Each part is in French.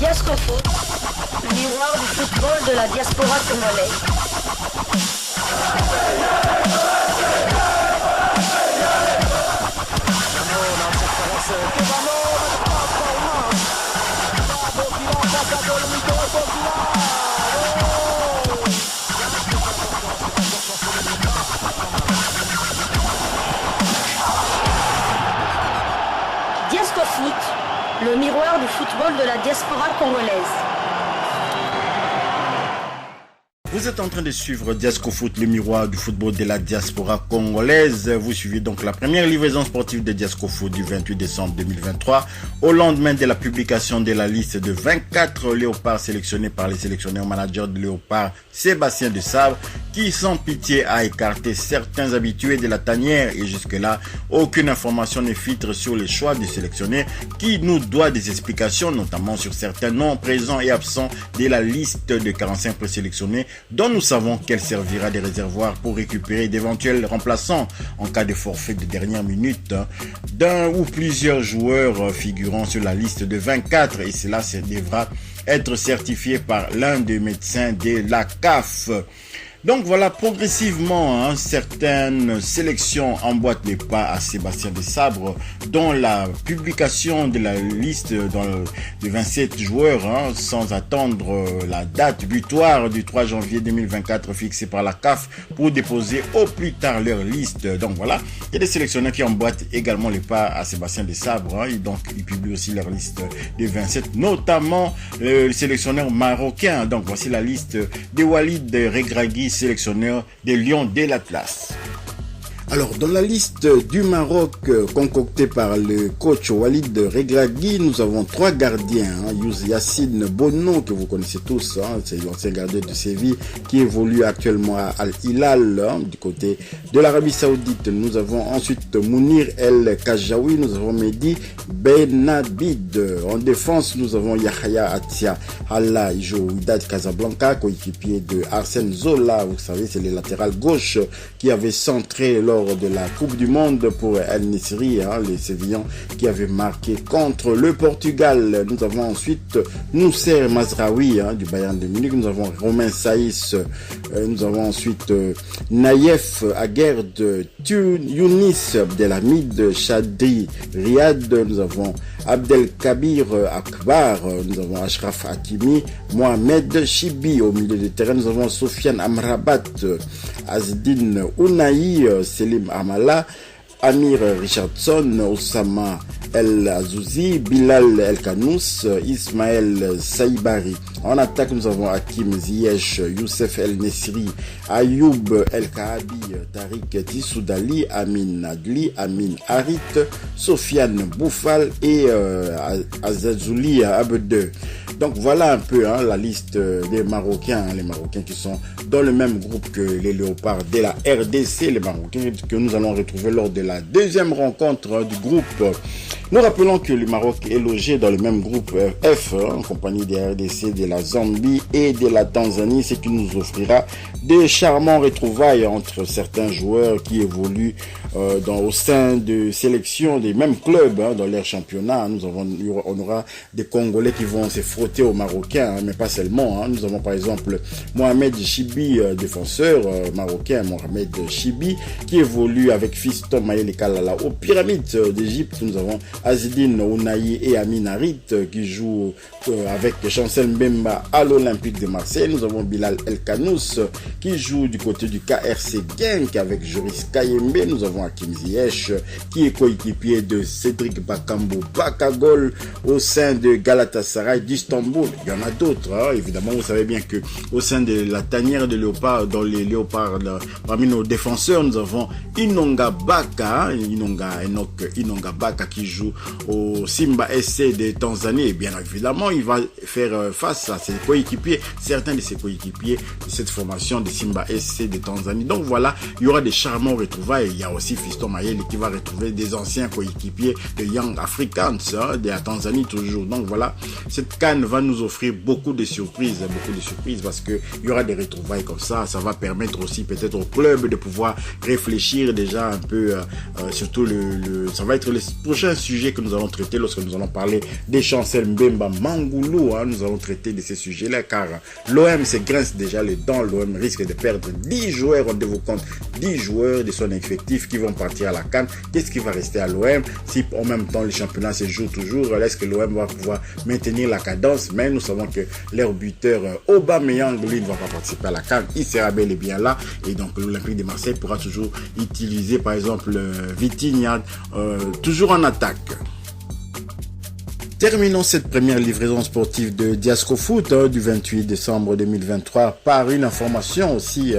Diascofoot, le miroir du football de la diaspora congolaise. Diascofoot, le miroir du football de la diaspora congolaise. Vous êtes en train de suivre Diascofoot, le miroir du football de la diaspora congolaise. Vous suivez donc la première livraison sportive de Diascofoot du 28 décembre 2023, au lendemain de la publication de la liste de 24 léopards sélectionnés par les sélectionneurs managers de léopards Sébastien de Sabre, qui sans pitié a écarté certains habitués de la tanière, et jusque-là, aucune information ne filtre sur les choix du sélectionneur qui nous doit des explications, notamment sur certains noms présents et absents de la liste de 45 présélectionnés, dont nous savons qu'elle servira de réservoir pour récupérer d'éventuels remplaçants en cas de forfait de dernière minute d'un ou plusieurs joueurs figurant sur la liste de 24, et cela devra être certifié par l'un des médecins de la CAF. Donc voilà, progressivement, certaines sélections emboîtent les pas à Sébastien de Sabre, dont la publication de la liste de 27 joueurs, sans attendre la date butoir du 3 janvier 2024 fixée par la CAF pour déposer au plus tard leur liste. Donc voilà, il y a des sélectionneurs qui emboîtent également les pas à Sébastien de Sabre, et donc ils publient aussi leur liste de 27, notamment le sélectionneur marocain. Donc voici la liste de Walid Regragui, sélectionneur des Lions de l'Atlas. Alors, dans la liste du Maroc concoctée par le coach Walid Regragui, nous avons 3 gardiens. Yacine Bono, que vous connaissez tous, c'est l'ancien gardien de Séville qui évolue actuellement à Al Hilal du côté de l'Arabie Saoudite. Nous avons ensuite Mounir El Kajaoui, nous avons Mehdi Benabid. En défense, nous avons Yahya Atia Allah, il joue au Wydad Casablanca, coéquipier de Arsène Zola. Vous savez, c'est le latéral gauche qui avait centré lors de la Coupe du Monde pour El Nesri, les Sévillans qui avaient marqué contre le Portugal. Nous avons ensuite Nousser Mazraoui du Bayern de Munich. Nous avons Romain Saïs. Nous avons ensuite Naïef Aguerd, Younis Abdelhamid, Chadri Riyad. Nous avons Abdelkabir Akbar. Nous avons Ashraf Hakimi, Mohamed Chibi au milieu de terrain. Nous avons Sofiane Amrabat, Azdine Ounaï, Selim Amala, Amir Richardson, Osama El Azouzi, Bilal El Kanous, Ismaël Saïbari. En attaque, nous avons Hakim Ziyech, Youssef El Nesri, Ayoub El Kahabi, Tariq Tissoudali, Amin Nadli, Amin Harit, Sofiane Boufal et Azazouli Abde. Donc voilà un peu la liste des Marocains, les Marocains qui sont dans le même groupe que les Léopards de la RDC, les Marocains que nous allons retrouver lors de la deuxième rencontre du groupe. Nous rappelons que le Maroc est logé dans le même groupe F, en compagnie des RDC, de la Zambie et de la Tanzanie, ce qui nous offrira des charmants retrouvailles entre certains joueurs qui évoluent au sein de sélections des mêmes clubs dans leur championnat. On aura des Congolais qui vont se frotter aux Marocains, mais pas seulement. Nous avons par exemple Mohamed Chibi, défenseur marocain, Mohamed Chibi, qui évolue avec Fiston Mayele Kalala aux Pyramides d'Égypte. Nous avons Azedine Ounaï et Amin Harit qui jouent avec Chancel Mbemba à l'Olympique de Marseille. Nous avons Bilal El Kanous qui joue du côté du KRC Genk avec Joris Kayembe. Nous avons Hakim Ziyech qui est coéquipier de Cédric Bakambu Bakagol au sein de Galatasaray d'Istanbul. Il y en a d'autres, évidemment. Vous savez bien que au sein de la tanière de Léopard, dans les Léopards, parmi nos défenseurs, nous avons Inonga Baka, Inonga Baka qui joue au Simba SC de Tanzanie. Et bien évidemment, il va faire face à ses coéquipiers, certains de ses coéquipiers de cette formation de Simba SC de Tanzanie. Donc voilà, il y aura des charmants retrouvailles. Il y a aussi Fiston Mayele qui va retrouver des anciens coéquipiers de Young Africans de la Tanzanie toujours. Donc voilà, cette CAN va nous offrir beaucoup de surprises parce que il y aura des retrouvailles comme ça. Ça va permettre aussi peut-être au club de pouvoir réfléchir déjà un peu, surtout ça va être le prochain sujet sujets que nous allons traiter lorsque nous allons parler des Chancel Mbemba Mangoulou. Nous allons traiter de ces sujets-là car l'OM se grince déjà les dents. L'OM risque de perdre 10 joueurs. Rendez-vous compte, 10 joueurs de son effectif qui vont partir à la CAN. Qu'est-ce qui va rester à l'OM si en même temps le championnat se joue toujours? Est-ce que l'OM va pouvoir maintenir la cadence? Mais nous savons que leur buteur Aubameyang, lui, ne va pas participer à la CAN. Il sera bel et bien là. Et donc l'Olympique de Marseille pourra toujours utiliser par exemple Vitinha toujours en attaque. Terminons cette première livraison sportive de Diasco Foot du 28 décembre 2023 par une information aussi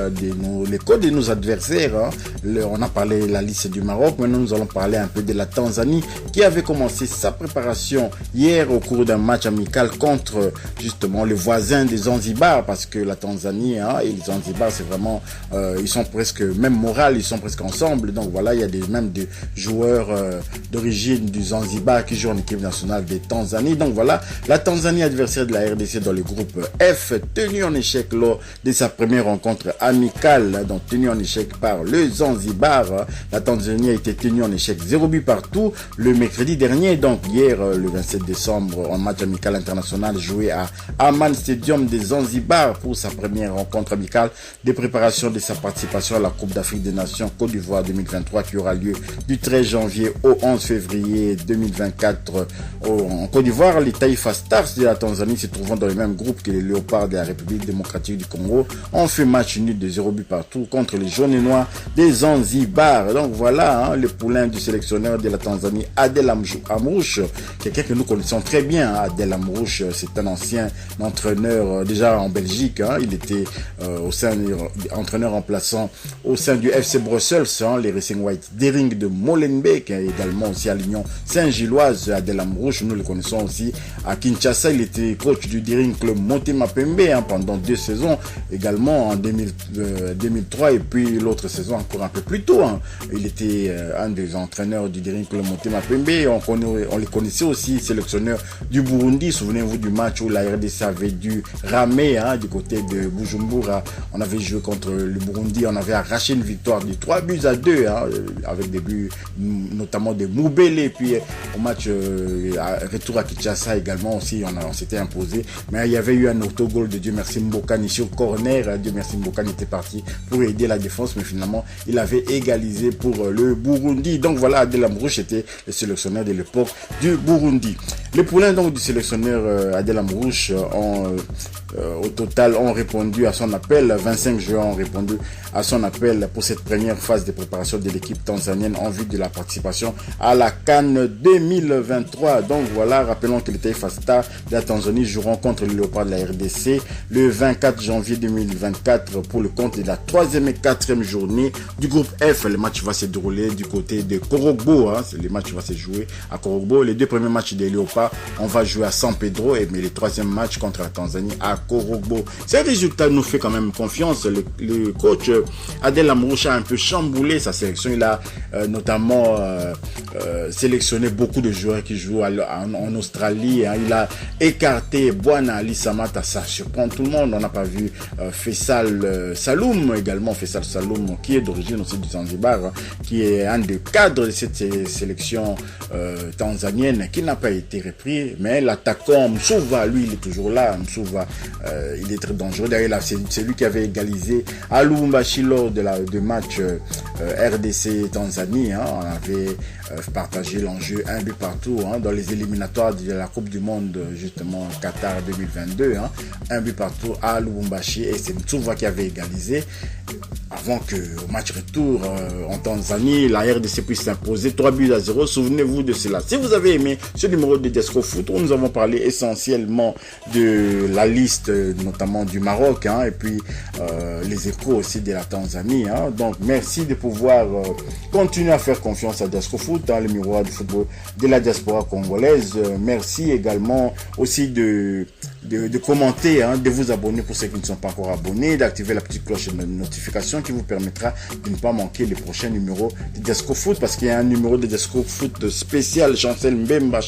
les codes de nos adversaires. On a parlé de la liste du Maroc, maintenant nous allons parler un peu de la Tanzanie qui avait commencé sa préparation hier au cours d'un match amical contre justement les voisins des Zanzibar, parce que la Tanzanie et les Zanzibar c'est vraiment ils sont presque même moral, ils sont presque ensemble. Donc voilà, il y a même des joueurs d'origine du Zanzibar qui jouent en équipe nationale des Tanzanie. Donc voilà, la Tanzanie adversaire de la RDC dans le groupe F, tenue en échec lors de sa première rencontre amicale, donc tenue en échec par le Zanzibar. La Tanzanie a été tenue en échec 0 but partout le mercredi dernier, donc hier le 27 décembre, en match amical international joué à Aman Stadium des Zanzibar pour sa première rencontre amicale de préparation de sa participation à la Coupe d'Afrique des Nations Côte d'Ivoire 2023 qui aura lieu du 13 janvier au 11 février 2024 en Côte d'Ivoire. Les Taifa Stars de la Tanzanie, se trouvant dans le même groupe que les Léopards de la République démocratique du Congo, ont fait match nul de 0 but partout contre les jaunes et noirs des Zanzibar. Donc voilà, le poulain du sélectionneur de la Tanzanie, Adel Amrouche, quelqu'un que nous connaissons très bien. Adel Amrouche, c'est un ancien entraîneur déjà en Belgique. Il était entraîneur remplaçant au sein du FC Brussels, les Racing White Dering de Molenbeek, également aussi à l'Union Saint-Gilloise. Adel Amrouche, nous le connaissons aussi à Kinshasa. Il était coach du Dering Club Motema Pembe pendant 2 saisons, également en 2003 et puis l'autre saison encore un peu plus tôt. Il était un des entraîneurs du Dering Club Motema Pembe. On le connaissait aussi, sélectionneur du Burundi. Souvenez-vous du match où la RDC avait dû ramer du côté de Bujumbura. On avait joué contre le Burundi, on avait arraché une victoire de 3 buts à 2 avec des buts notamment de Moubele. Puis au match retour à Kinshasa également aussi, on s'était imposé. Mais il y avait eu un autogol de Dieu merci Mbokani sur corner. Dieu merci Mbokani était parti pour aider la défense, mais finalement il avait égalisé pour le Burundi. Donc voilà, Adel Amrouche était le sélectionneur de l'époque du Burundi. Les poulains donc du sélectionneur Adel Amrouche au total ont répondu à son appel. 25 joueurs ont répondu à son appel pour cette première phase de préparation de l'équipe tanzanienne en vue de la participation à la CAN 2023. Donc voilà, rappelons que les Taifa Stars de la Tanzanie joueront contre le Léopard de la RDC le 24 janvier 2024 pour le compte de la 3e et 4e journée du groupe F. Le match va se dérouler du côté de Korogbo. Le match va se jouer à Korogbo. Les 2 premiers matchs des Léopards, on va jouer à San Pedro, mais le 3e match contre la Tanzanie à Korogbo. Ce résultat nous fait quand même confiance. Le coach Adel Amrouche a un peu chamboulé sa sélection. Il a notamment sélectionné beaucoup de joueurs qui jouent en Australie. Il a écarté Bwana Ali Samata. Ça surprend tout le monde. On n'a pas vu Faisal Saloum également. Faisal Saloum qui est d'origine aussi du Zanzibar, qui est un des cadres de cette sélection tanzanienne qui n'a pas été repris. Mais l'attaquant Msouva, lui, il est toujours là. Msouva, il est très dangereux. D'ailleurs, c'est lui qui avait égalisé à Lubumbashi lors de match RDC Tanzanie. On avait partagé l'enjeu 1 but partout dans les éliminatoires de la Coupe du Monde justement Qatar 2022. 1 but partout à Lubumbashi et c'est Msouva qui avait égalisé avant que au match retour en Tanzanie, la RDC puisse s'imposer 3 buts à 0. Souvenez-vous de cela. Si vous avez aimé ce numéro de Diasco Foot où nous avons parlé essentiellement de la liste notamment du Maroc et puis les échos aussi de la Tanzanie. Donc merci de pouvoir continuer à faire confiance à Diasco Foot, le miroir du football de la diaspora congolaise. Merci également aussi de commenter, de vous abonner pour ceux qui ne sont pas encore abonnés, d'activer la petite cloche de notification notification qui vous permettra de ne pas manquer les prochains numéros de Diasco Foot, parce qu'il y a un numéro de Diasco Foot spécial Chancel Mbemba,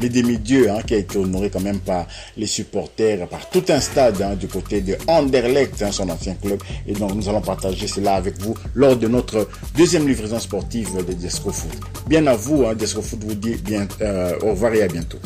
les demi-dieux, qui a été honoré quand même par les supporters, par tout un stade du côté de Anderlecht, son ancien club. Et donc nous allons partager cela avec vous lors de notre deuxième livraison sportive de Diasco Foot. Bien à vous, Diasco Foot vous dit bien au revoir et à bientôt.